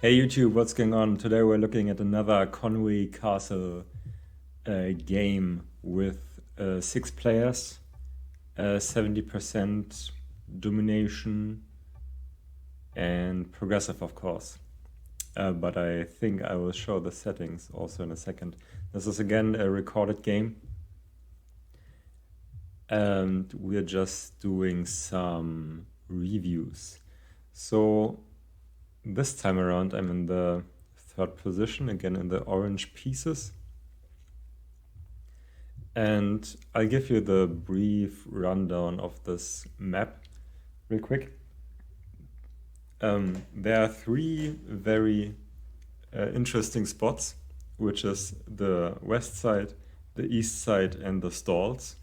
Hey YouTube, what's going on? Today we're looking at another Conwy Castle game with 6 players, 70% domination and progressive, of course. But I think I will show the settings also in a second. This is again a recorded game, and we're just doing some reviews. So this time around, I'm in the third position, again in the orange pieces. And I'll give you the brief rundown of this map real quick. There are three very interesting spots, which is the west side, the east side, and the stalls.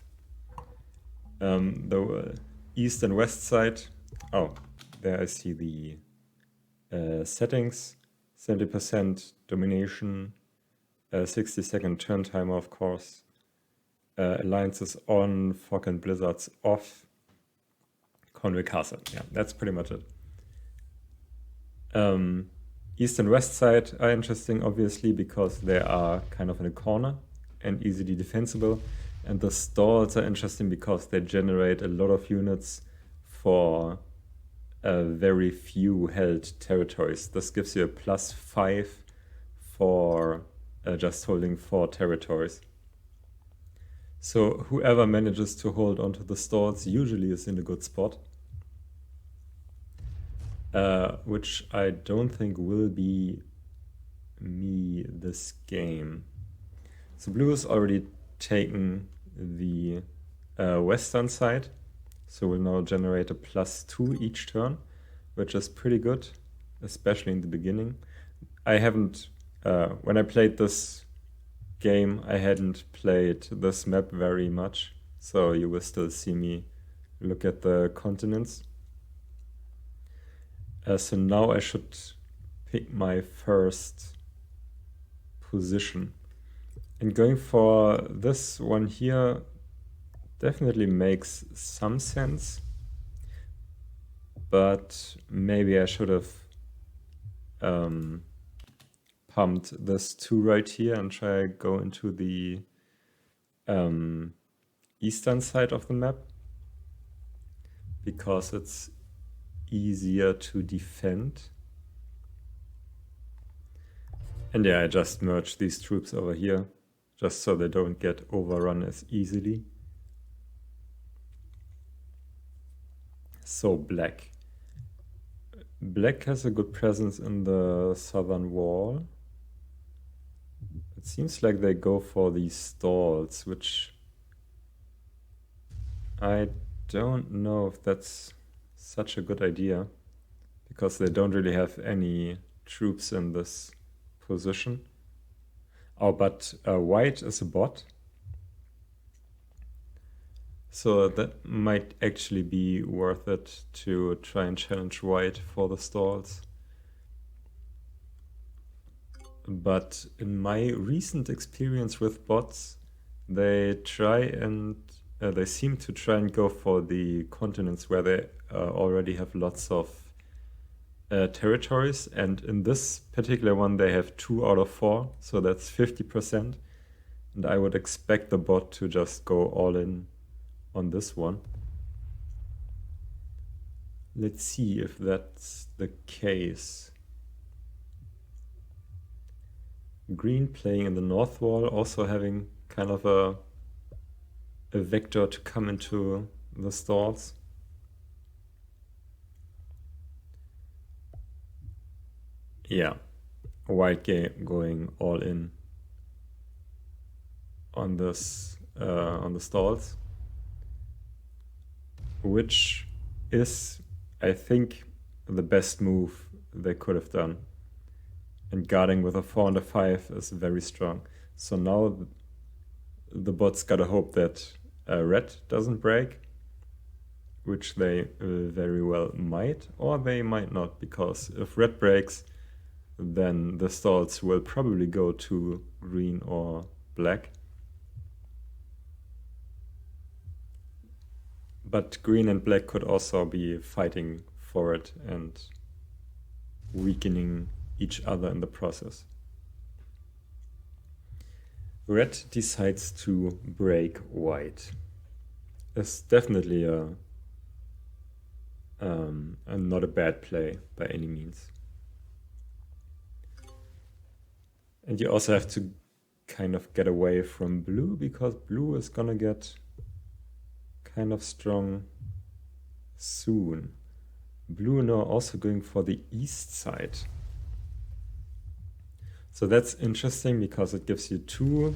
The east and west side, there I see the settings, 70% domination, 60-second turn timer, of course, alliances on, fog and blizzards off, Conwy Castle. Yeah, that's pretty much it. East and west side are interesting, obviously, because they are kind of in a corner and easily defensible. And the stalls are interesting because they generate a lot of units for very few held territories. This gives you a +5 for just holding 4 territories. So whoever manages to hold onto the stalls usually is in a good spot. Which I don't think will be me this game. So blue has already taken the western side, so we'll now generate a +2 each turn, which is pretty good, especially in the beginning. I haven't, when I played this game, I hadn't played this map very much, so you will still see me look at the continents. So now I should pick my first position. And going for this one here definitely makes some sense. But maybe I should have pumped this 2 right here and try go into the eastern side of the map, because it's easier to defend. And yeah, I just merged these troops over here just so they don't get overrun as easily. So black has a good presence in the southern wall. It seems like they go for these stalls, which I don't know if that's such a good idea, because they don't really have any troops in this position. Oh, but white is a bot, so that might actually be worth it to try and challenge white for the stalls. But in my recent experience with bots, they seem to try and go for the continents where they already have lots of territories, and in this particular one they have 2 out of 4, so that's 50%, and I would expect the bot to just go all in on this one. Let's see if that's the case. Green playing in the north wall, also having kind of a vector to come into the stalls. Yeah, white going all in on this on the stalls, which is, I think, the best move they could have done. And guarding with a 4 and a 5 is very strong. So now the bots gotta hope that red doesn't break, which they very well might, or they might not, because if red breaks, then the stalls will probably go to green or black. But green and black could also be fighting for it and weakening each other in the process. Red decides to break white. It's definitely not a bad play by any means. And you also have to kind of get away from blue, because blue is gonna get kind of strong soon. Blue now also going for the east side. So that's interesting because it gives you two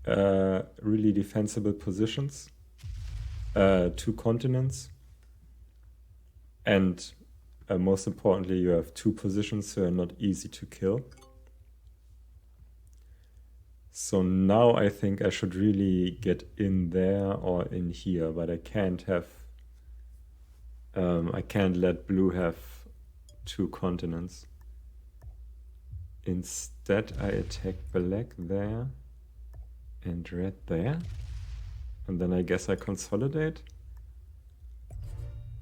really defensible positions, two continents, and most importantly, you have two positions that are not easy to kill. So now I think I should really get in there or in here, but I can't have, I can't let blue have two continents. Instead, I attack black there and red there. And then I guess I consolidate.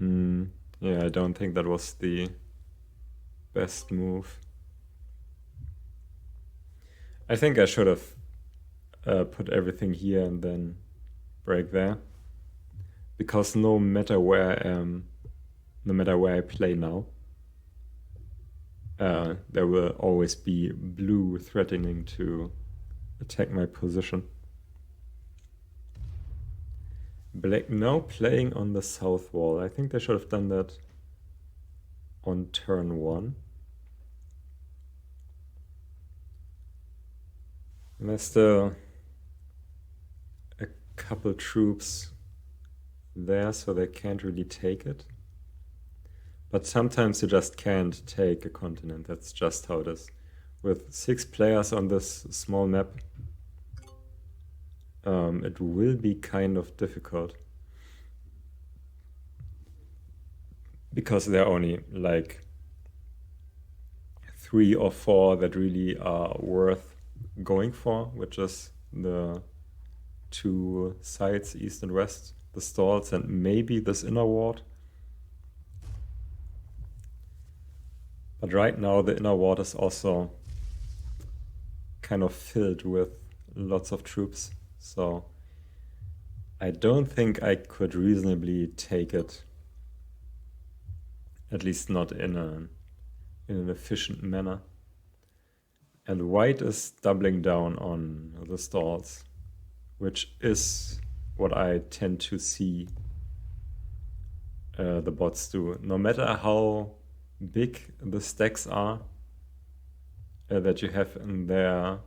Yeah, I don't think that was the best move. I think I should have put everything here and then break there. Because no matter where I play now, there will always be blue threatening to attack my position. Black now playing on the south wall. I think they should have done that on turn 1. And there's still a couple troops there, so they can't really take it. But sometimes you just can't take a continent. That's just how it is. With 6 players on this small map, it will be kind of difficult. Because there are only like 3 or 4 that really are worth going for, which is the 2 sides, east and west, the stalls, and maybe this inner ward. But right now the inner ward is also kind of filled with lots of troops, so I don't think I could reasonably take it, at least not in an efficient manner. And white is doubling down on the stalls, which is what I tend to see the bots do. No matter how big the stacks are that you have in their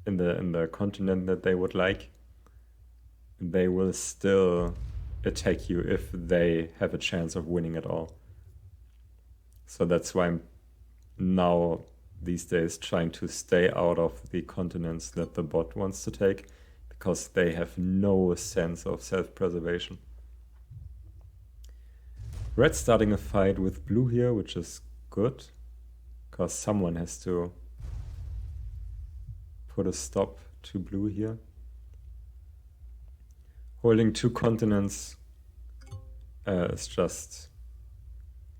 in the continent that they would like, they will still attack you if they have a chance of winning at all. So that's why I'm now these days trying to stay out of the continents that the bot wants to take, because they have no sense of self-preservation. Red starting a fight with blue here, which is good, because someone has to put a stop to blue here. Holding 2 continents is just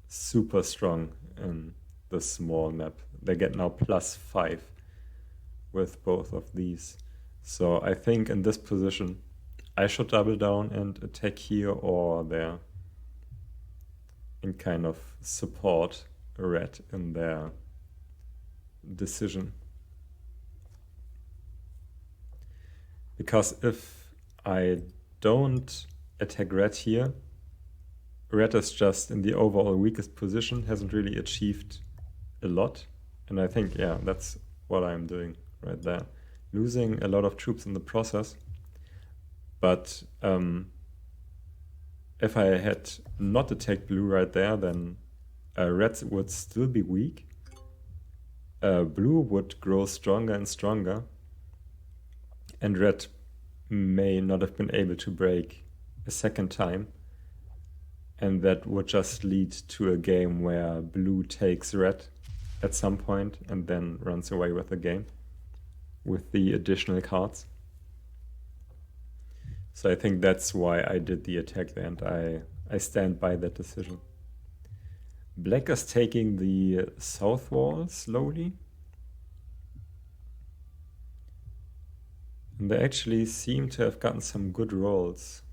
super strong in the small map. They get now +5 with both of these. So I think in this position I should double down and attack here or there and kind of support red in their decision. Because if I don't attack red here, red is just in the overall weakest position, hasn't really achieved a lot. And I think, yeah, that's what I'm doing right there. Losing a lot of troops in the process. But if I had not attacked blue right there, then red would still be weak. Blue would grow stronger and stronger. And red may not have been able to break a second time. And that would just lead to a game where blue takes red at some point and then runs away with the game with the additional cards. So I think that's why I did the attack there, and I stand by that decision. Black is taking the south wall slowly. And they actually seem to have gotten some good rolls.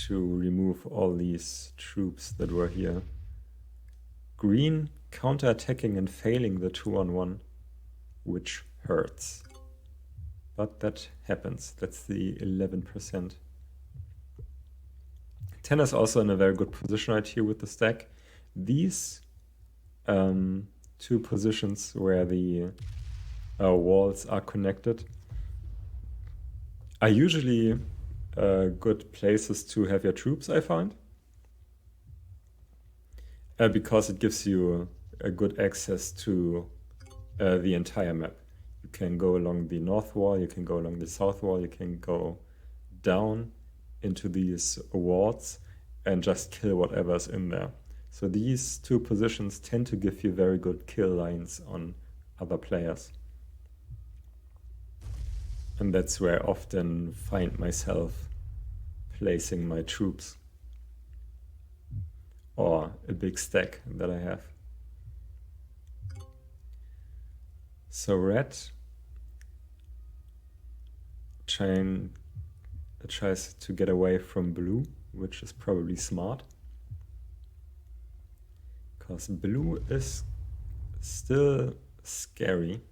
To remove all these troops that were here. Green counter-attacking and failing the 2-on-1, which hurts. But that happens. That's the 11%. 10 is also in a very good position right here with the stack. These two positions where the walls are connected are usually good places to have your troops, I find. Because it gives you a good access to the entire map. You can go along the north wall, you can go along the south wall, you can go down into these wards and just kill whatever's in there. So these two positions tend to give you very good kill lines on other players. And that's where I often find myself placing my troops. Or a big stack that I have. So red tries to get away from blue, which is probably smart. Because blue is still scary.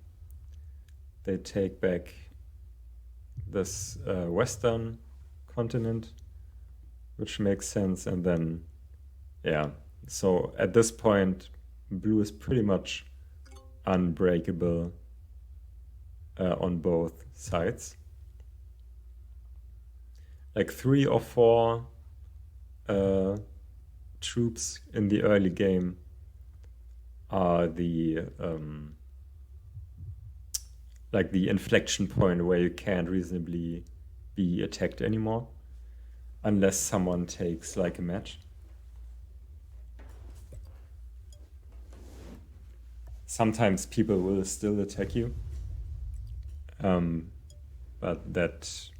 They take back this western continent, which makes sense, and then yeah, so at this point blue is pretty much unbreakable on both sides. Like 3 or 4 troops in the early game are the like the inflection point where you can't reasonably be attacked anymore unless someone takes like a match. Sometimes people will still attack you, but that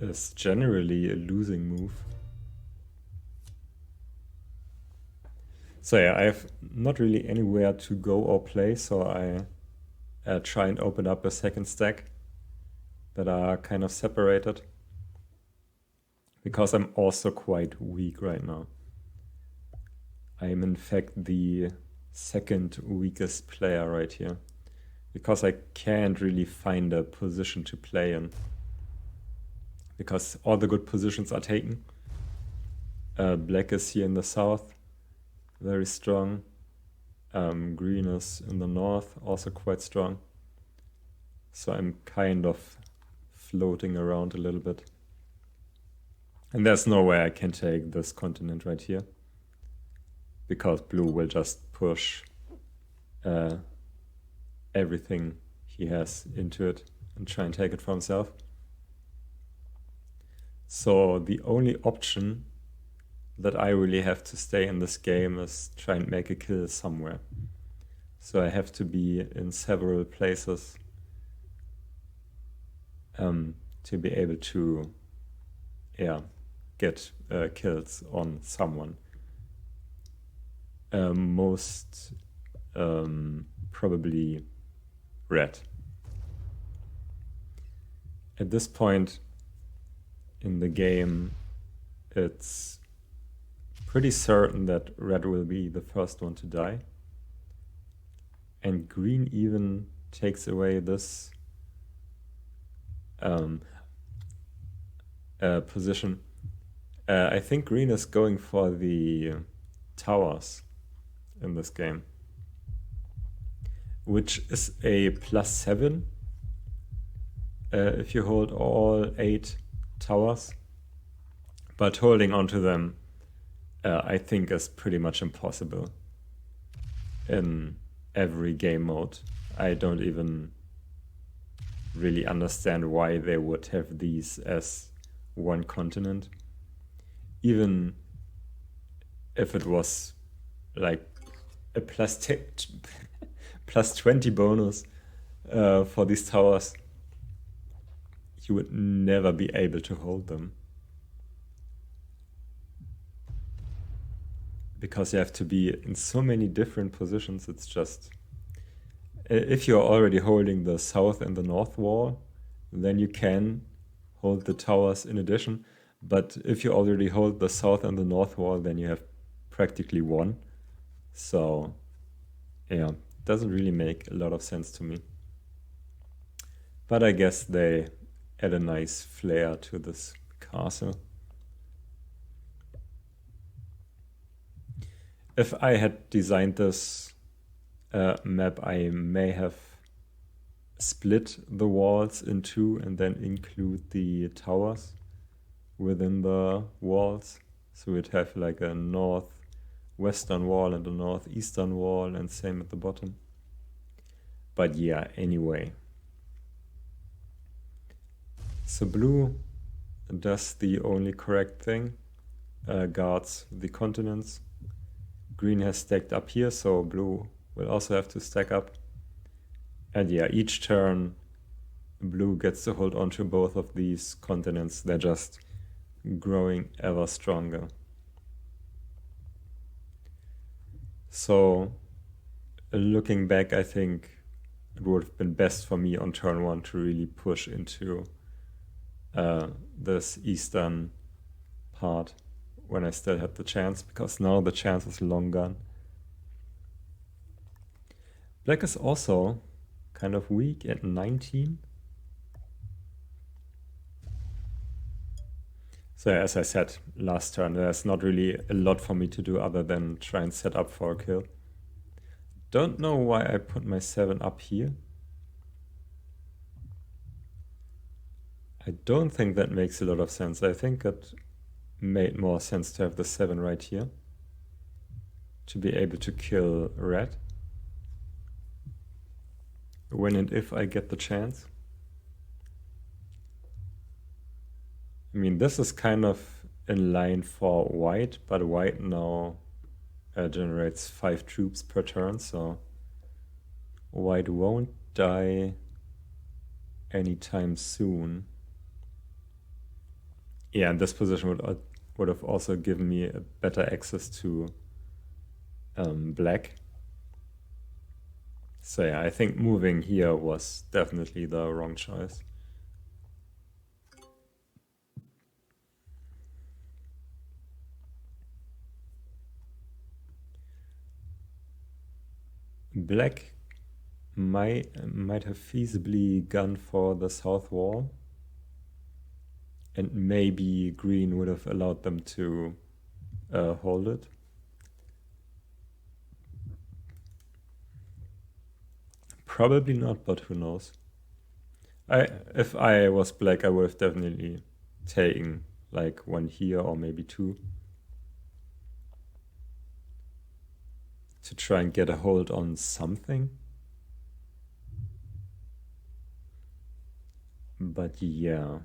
is generally a losing move. So yeah, I have not really anywhere to go or play, so I try and open up a second stack that are kind of separated, because I'm also quite weak right now. I am in fact the second weakest player right here, because I can't really find a position to play in, because all the good positions are taken. Black is here in the south, very strong. Green is in the north, also quite strong. So I'm kind of floating around a little bit. And there's no way I can take this continent right here, because blue will just push everything he has into it and try and take it for himself. So the only option that I really have to stay in this game is try and make a kill somewhere. So I have to be in several places to be able to get kills on someone. Most probably red. At this point in the game, it's pretty certain that red will be the first one to die. And green even takes away this position. I think green is going for the towers in this game, which is a +7 if you hold all 8 towers. But holding onto them I think is pretty much impossible in every game mode. I don't even really understand why they would have these as one continent. Even if it was like a +20 bonus for these towers, you would never be able to hold them. because you have to be in so many different positions. It's just, if you're already holding the south and the north wall, then you can hold the towers in addition. But if you already hold the south and the north wall, then you have practically one. So yeah, doesn't really make a lot of sense to me. But I guess they add a nice flair to this castle. If I had designed this map, I may have split the walls in two and then include the towers within the walls. So we'd have like a northwestern wall and a northeastern wall, and same at the bottom. But yeah, anyway. So blue does the only correct thing, guards the continents. Green has stacked up here, so blue will also have to stack up. And yeah, each turn blue gets to hold on to both of these continents. They're just growing ever stronger. So looking back, I think it would have been best for me on turn one to really push into this eastern part when I still had the chance, because now the chance is long gone. Black is also kind of weak at 19. So as I said last turn, there's not really a lot for me to do other than try and set up for a kill. Don't know why I put my 7 up here. I don't think that makes a lot of sense. I think it made more sense to have the 7 right here to be able to kill red when and if I get the chance. I mean, this is kind of in line for white, but white now generates 5 troops per turn, so white won't die anytime soon. Yeah, and this position would have also given me a better access to black. So yeah, I think moving here was definitely the wrong choice. Black might have feasibly gone for the south wall, and maybe green would have allowed them to hold it. Probably not, but who knows. If I was black, I would have definitely taken like one here or maybe 2 to try and get a hold on something. But yeah.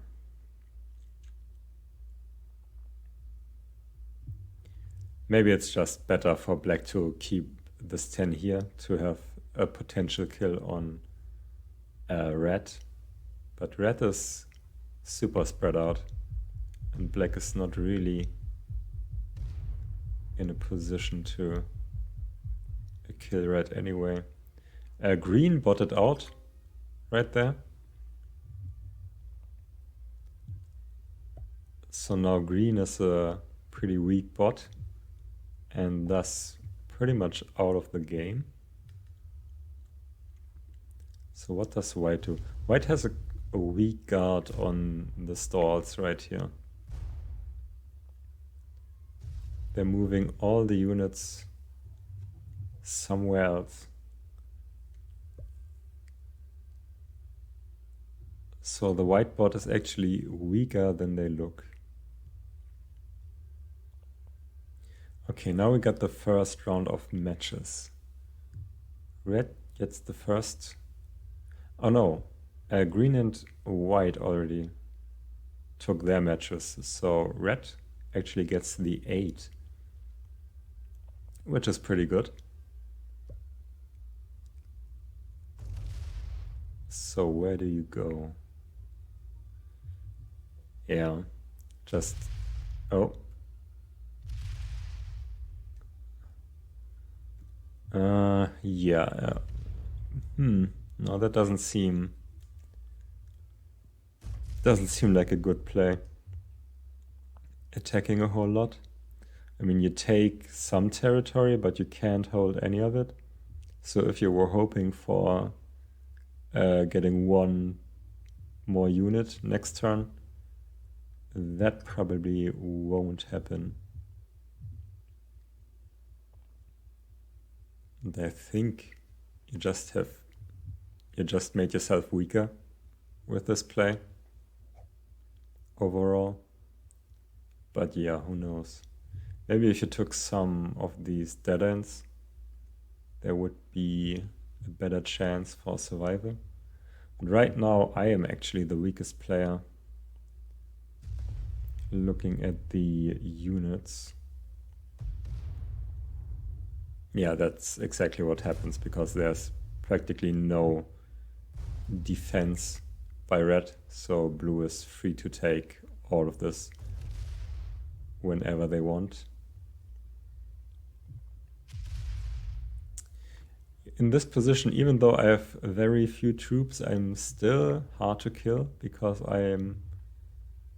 Maybe it's just better for black to keep this 10 here to have a potential kill on red. But red is super spread out, and black is not really in a position to kill red anyway. Green botted out right there. So now green is a pretty weak bot, and thus pretty much out of the game. So what does white do? White has a weak guard on the stalls right here. They're moving all the units somewhere else. So the white bot is actually weaker than they look. Okay, now we got the first round of matches. Red gets the first. Oh no, green and white already took their matches. So red actually gets the 8, which is pretty good. So where do you go? Yeah, just, oh. Yeah. No, that doesn't seem like a good play. Attacking a whole lot. I mean, you take some territory, but you can't hold any of it. So if you were hoping for getting one more unit next turn, that probably won't happen. And I think you just made yourself weaker with this play overall. But yeah, who knows? Maybe if you took some of these dead ends, there would be a better chance for survival. But right now, I am actually the weakest player. Looking at the units. Yeah, that's exactly what happens, because there's practically no defense by red, so blue is free to take all of this whenever they want. In this position, even though I have very few troops, I'm still hard to kill, because I am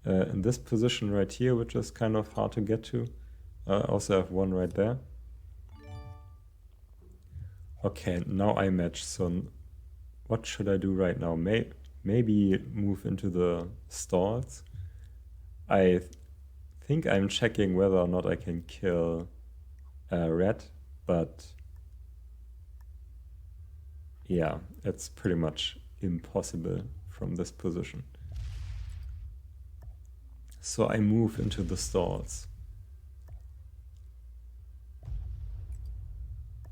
in this position right here, which is kind of hard to get to. I also have one right there. Okay, now I match, so what should I do right now? Maybe move into the stalls. I think I'm checking whether or not I can kill red, but yeah, it's pretty much impossible from this position. So I move into the stalls,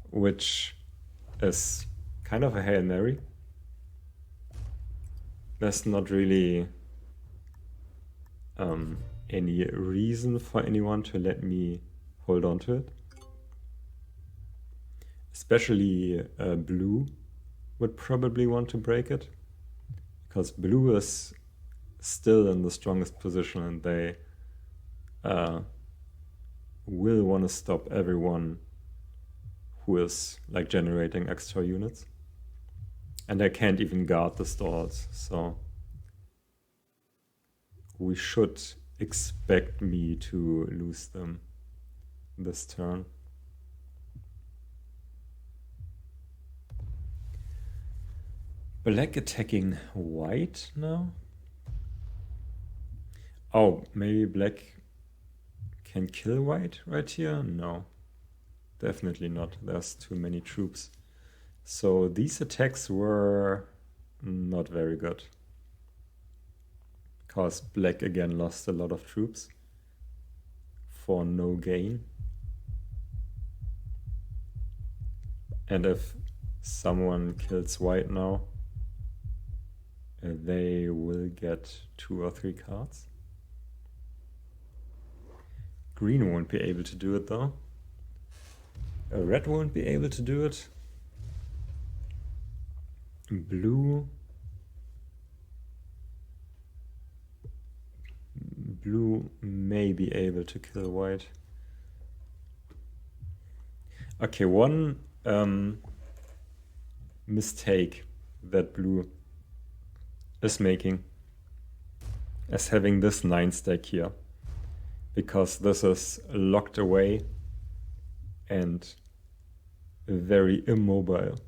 which is kind of a Hail Mary. There's not really any reason for anyone to let me hold on to it. Especially blue would probably want to break it, because blue is still in the strongest position, and they will want to stop everyone who is like generating extra units. And I can't even guard the stalls, so we should expect me to lose them this turn. Black attacking white now? Oh, maybe black can kill white right here? No, definitely not. There's too many troops. So these attacks were not very good, because black again lost a lot of troops for no gain. And if someone kills white now, they will get 2 or 3 cards. Green won't be able to do it though. Red won't be able to do it. Blue may be able to kill white. Okay, one mistake that blue is making is having this 9 stack here, because this is locked away and very immobile.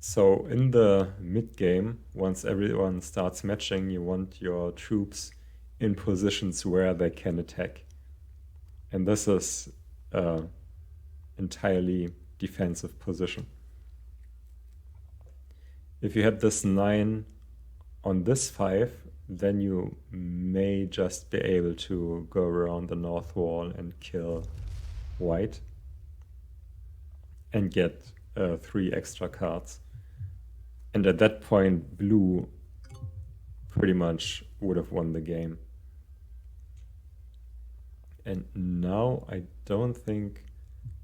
So in the mid game, once everyone starts matching, you want your troops in positions where they can attack. And this is entirely defensive position. If you had this 9 on this 5, then you may just be able to go around the north wall and kill white and get 3 extra cards. And at that point, blue pretty much would have won the game. And now I don't think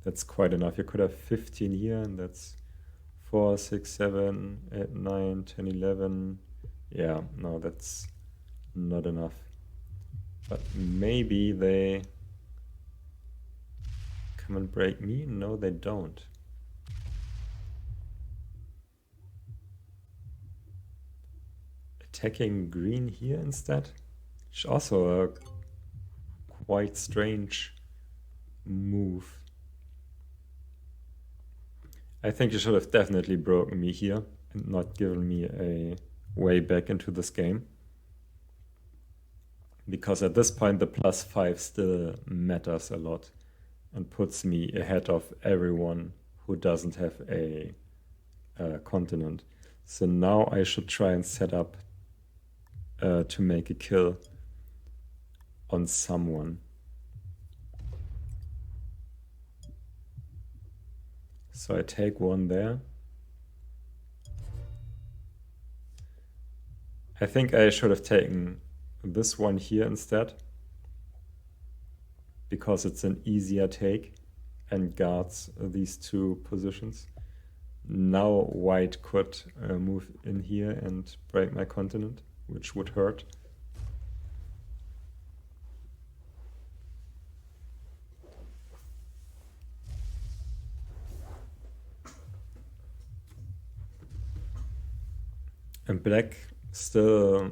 that's quite enough. You could have 15 here, and that's 4, 6, 7, 8, 9, 10, 11. Yeah, no, that's not enough. But maybe they come and break me? No, they don't. Attacking green here instead, which is also a quite strange move. I think you should have definitely broken me here and not given me a way back into this game. Because at this point the +5 still matters a lot and puts me ahead of everyone who doesn't have a continent. So now I should try and set up to make a kill on someone. So I take one there. I think I should have taken this one here instead, because it's an easier take and guards these two positions. Now white could move in here and break my continent, which would hurt. And black still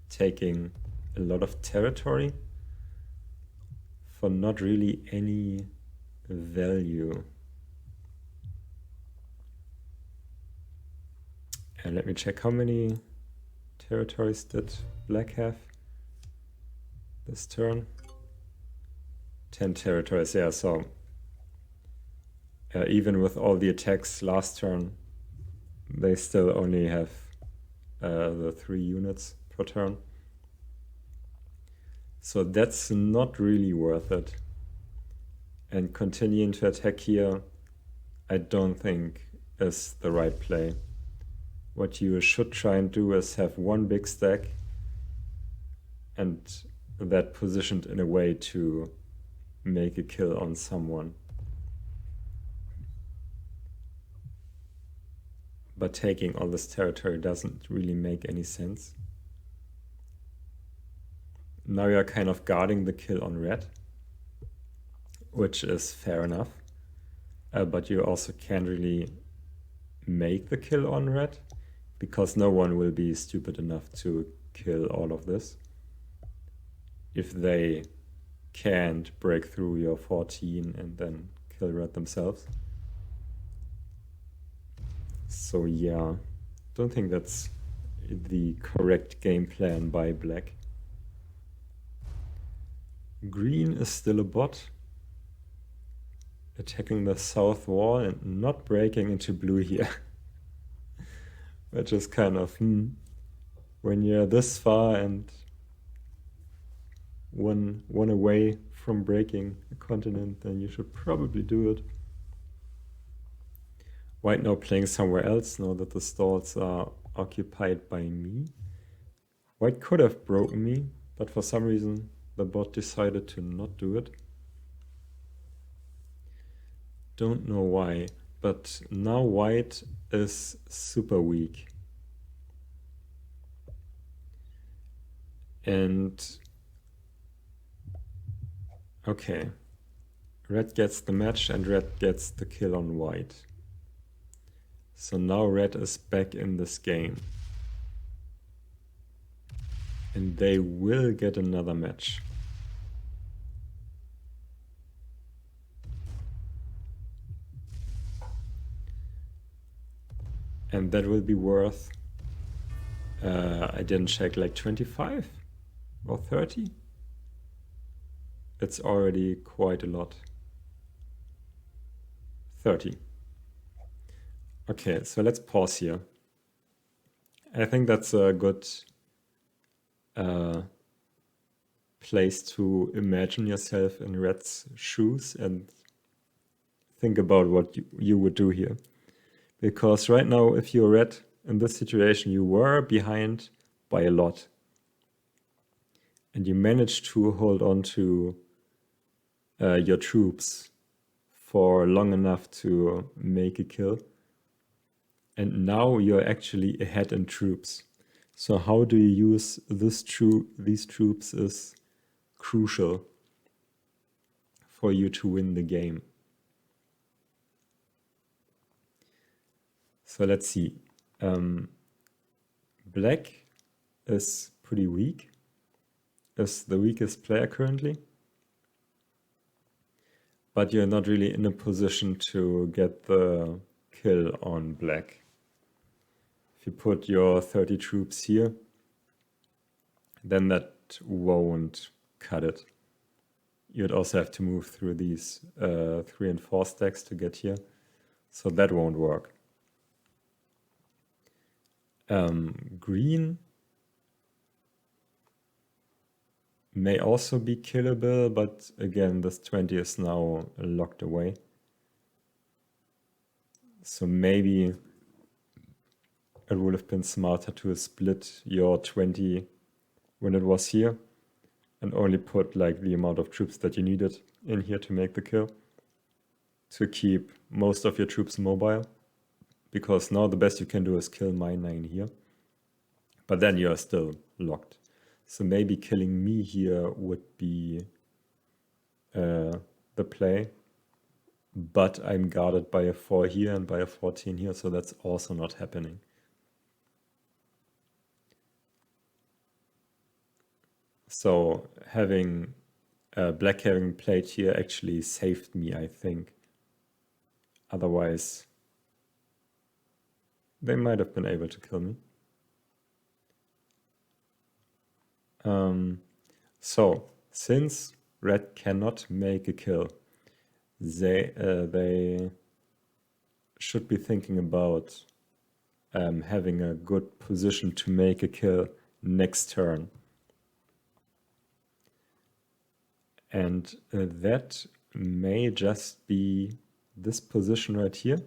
taking a lot of territory for not really any value. And let me check how many territories did black have this turn. 10 territories, yeah, so even with all the attacks last turn, they still only have the 3 units per turn. So that's not really worth it. And continuing to attack here, I don't think is the right play. What you should try and do is have one big stack and that positioned in a way to make a kill on someone. But taking all this territory doesn't really make any sense. Now you're kind of guarding the kill on red, which is fair enough. But you also can't really make the kill on red, because no one will be stupid enough to kill all of this if they can't break through your 14 and then kill red themselves. So yeah, don't think that's the correct game plan by black. Green is still a bot, attacking the south wall and not breaking into blue here. Which is kind of, when you're this far and one away from breaking a continent, then you should probably do it. White now playing somewhere else now that the stalls are occupied by me. White could have broken me, but for some reason the bot decided to not do it. Don't know why, but now white is super weak. And okay, red gets the match and red gets the kill on white. So now red is back in this game. And they will get another match. And that will be worth, I didn't check, like 25 or 30? It's already quite a lot. 30. Okay, so let's pause here. I think that's a good place to imagine yourself in red's shoes and think about what you would do here. Because right now, if you're red in this situation, you were behind by a lot. And you managed to hold on to your troops for long enough to make a kill. And now you're actually ahead in troops. So how do you use these troops is crucial. for you to win the game. So let's see. Black is pretty weak, is the weakest player currently, but you're not really in a position to get the kill on black. If you put your 30 troops here, then that won't cut it. You'd also have to move through these 3 and 4 stacks to get here, so that won't work. Green may also be killable, but again, this 20 is now locked away. So maybe it would have been smarter to split your 20 when it was here and only put like the amount of troops that you needed in here to make the kill, to keep most of your troops mobile, because now the best you can do is kill my 9 here, but then you are still locked. So maybe killing me here would be the play, but I'm guarded by a 4 here and by a 14 here, so that's also not happening. So having black having played here actually saved me, I think. Otherwise, they might have been able to kill me. So since red cannot make a kill, they should be thinking about having a good position to make a kill next turn. And that may just be this position right here.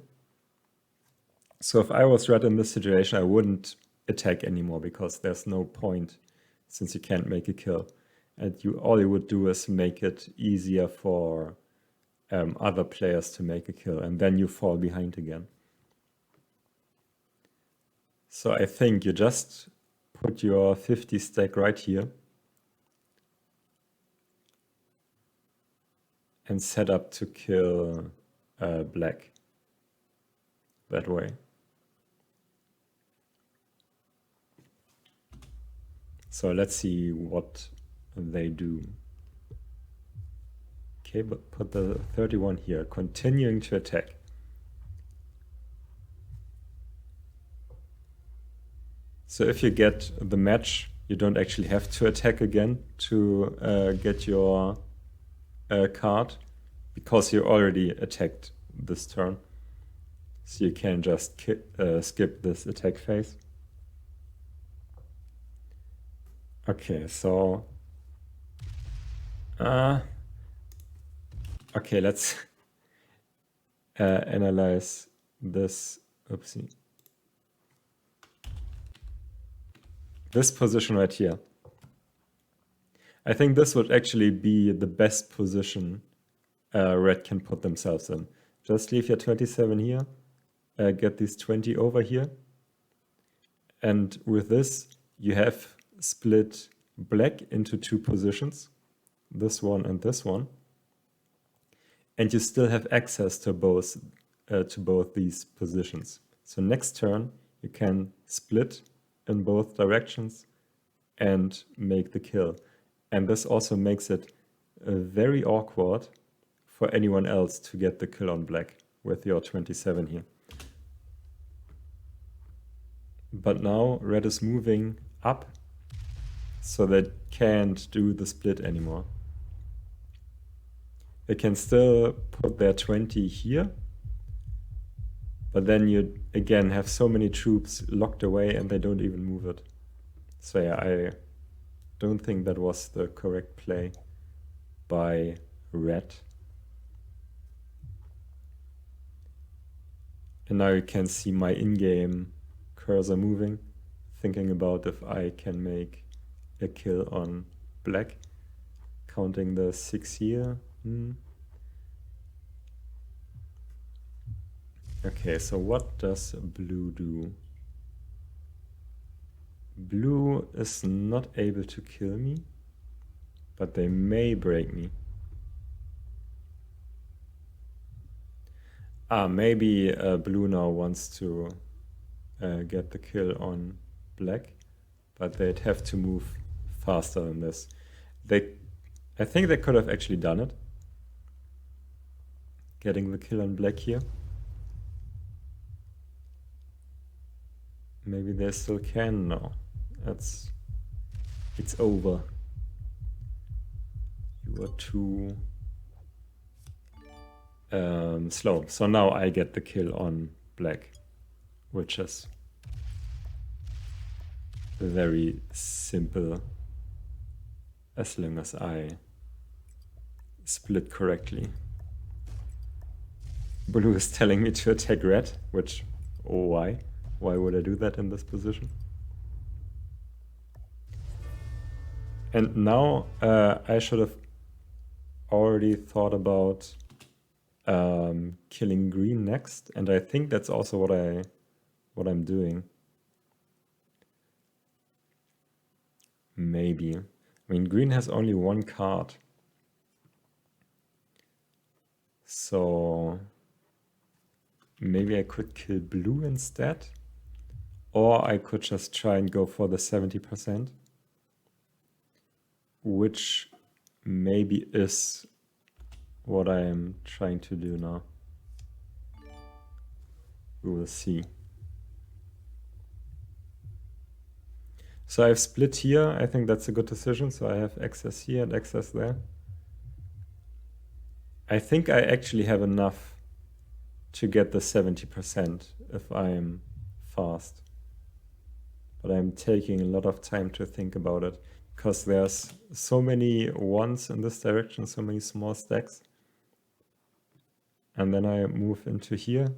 So if I was red in this situation, I wouldn't attack anymore, because there's no point since you can't make a kill. And all you would do is make it easier for other players to make a kill, and then you fall behind again. So I think you just put your 50 stack right here and set up to kill black that way. So let's see what they do. Okay, but put the 31 here, continuing to attack. So if you get the match, you don't actually have to attack again to get your card, because you already attacked this turn. So you can just skip this attack phase. Okay, so okay, let's analyze this. Oopsie. This position right here. I think this would actually be the best position red can put themselves in. Just leave your 27 here, get these 20 over here, and with this you have split black into 2 positions, this one and this one, and you still have access to both these positions. So next turn you can split in both directions and make the kill. And this also makes it very awkward for anyone else to get the kill on black with your 27 here. But now red is moving up, so they can't do the split anymore. They can still put their 20 here, but then you again have so many troops locked away and they don't even move it. So yeah, I don't think that was the correct play by red. And now you can see my in-game cursor moving, thinking about if I can make a kill on black, counting the 6 here. Okay, so what does blue do? Blue is not able to kill me, but they may break me. Maybe blue now wants to get the kill on black, but they'd have to move faster than this. I think they could have actually done it, getting the kill on black here. Maybe they still can now. It's over. You are too slow. So now I get the kill on black, which is very simple as long as I split correctly. Blue is telling me to attack red, which, oh, why? Why would I do that in this position? And now I should have already thought about killing green next, and I think that's also what I'm doing. Maybe. I mean, green has only one card. So maybe I could kill blue instead. Or I could just try and go for the 70%. Which maybe is what I am trying to do now. We will see. So I've split here. I think that's a good decision. So I have excess here and excess there. I think I actually have enough to get the 70% if I'm fast. But I'm taking a lot of time to think about it because there's so many ones in this direction, so many small stacks. And then I move into here.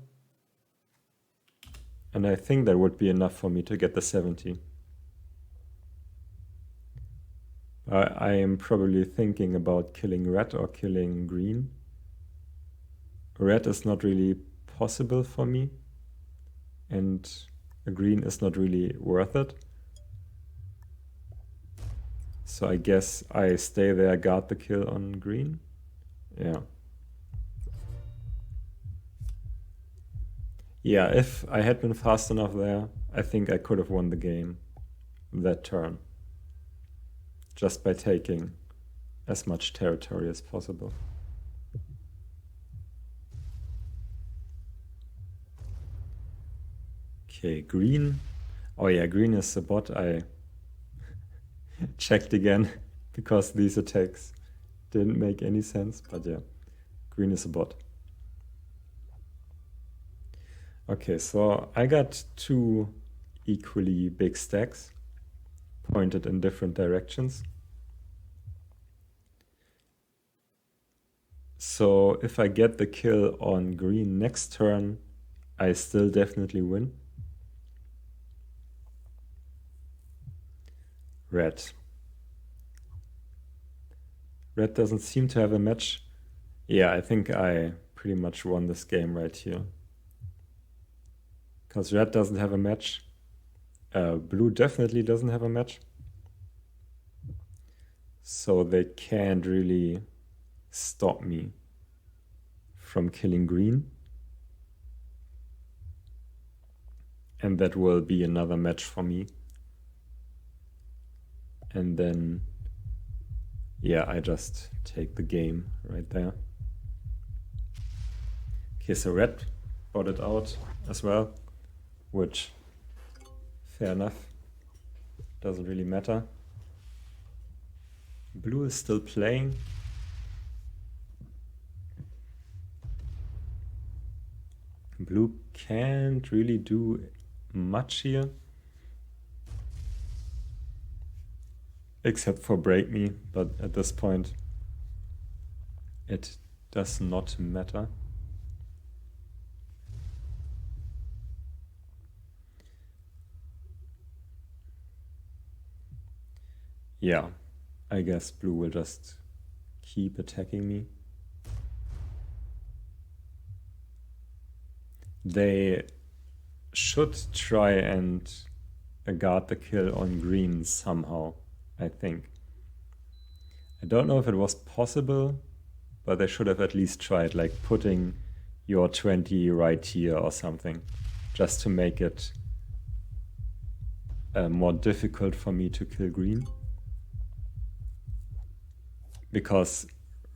And I think that would be enough for me to get the 70. I am probably thinking about killing red or killing green. Red is not really possible for me. And green is not really worth it. So I guess I stay there, guard the kill on green. Yeah. Yeah, if I had been fast enough there, I think I could have won the game that turn. Just by taking as much territory as possible. Okay, green. Oh yeah, green is the bot. I checked again because these attacks didn't make any sense, but yeah, green is a bot. Okay, so I got two equally big stacks pointed in different directions. So if I get the kill on green next turn, I still definitely win. Red. Red doesn't seem to have a match. Yeah, I think I pretty much won this game right here. Because red doesn't have a match. Blue definitely doesn't have a match. So they can't really stop me from killing green. And that will be another match for me. And then, yeah, I just take the game right there. Okay, so red bought it out as well, which, fair enough, doesn't really matter. Blue is still playing. Blue can't really do much here. Except for break me, but at this point it does not matter. Yeah, I guess blue will just keep attacking me. They should try and guard the kill on green somehow, I think. I don't know if it was possible, but they should have at least tried, like putting your 20 right here or something, just to make it more difficult for me to kill green. Because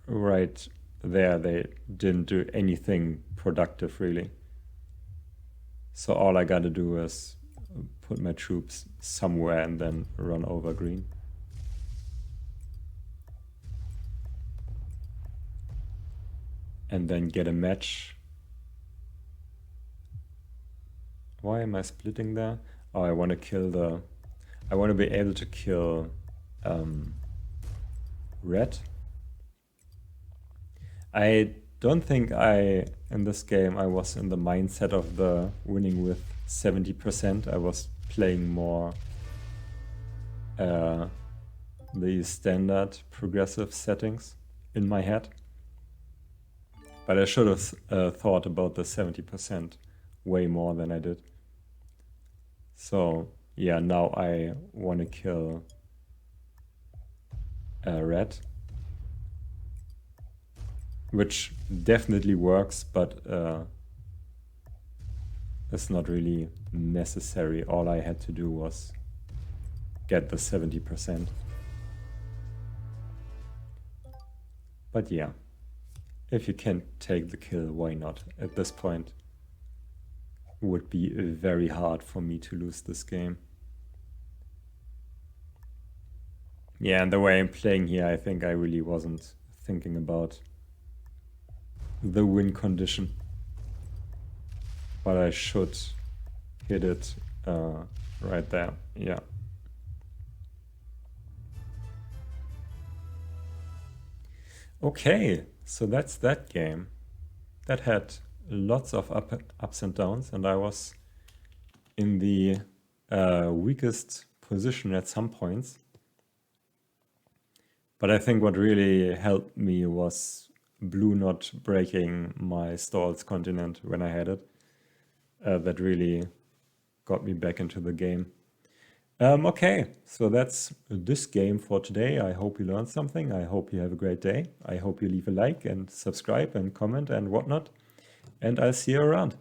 right there they didn't do anything productive really. So all I gotta do is put my troops somewhere and then run over green. And then get a match. Why am I splitting there? Oh, I want to kill the... I want to be able to kill red. I don't think in this game, I was in the mindset of the winning with 70%. I was playing more the standard progressive settings in my head. But I should have thought about the 70% way more than I did. So yeah, now I want to kill red, which definitely works, but it's not really necessary. All I had to do was get the 70%. But yeah, if you can take the kill, why not? At this point, it would be very hard for me to lose this game. Yeah, and the way I'm playing here, I think I really wasn't thinking about the win condition. But I should hit it right there, yeah. Okay, so that's that game. That had lots of ups and downs, and I was in the weakest position at some points. But I think what really helped me was blue not breaking my stalls continent when I had it. That really got me back into the game. Okay, so that's this game for today. I hope you learned something. I hope you have a great day. I hope you leave a like and subscribe and comment and whatnot. And I'll see you around.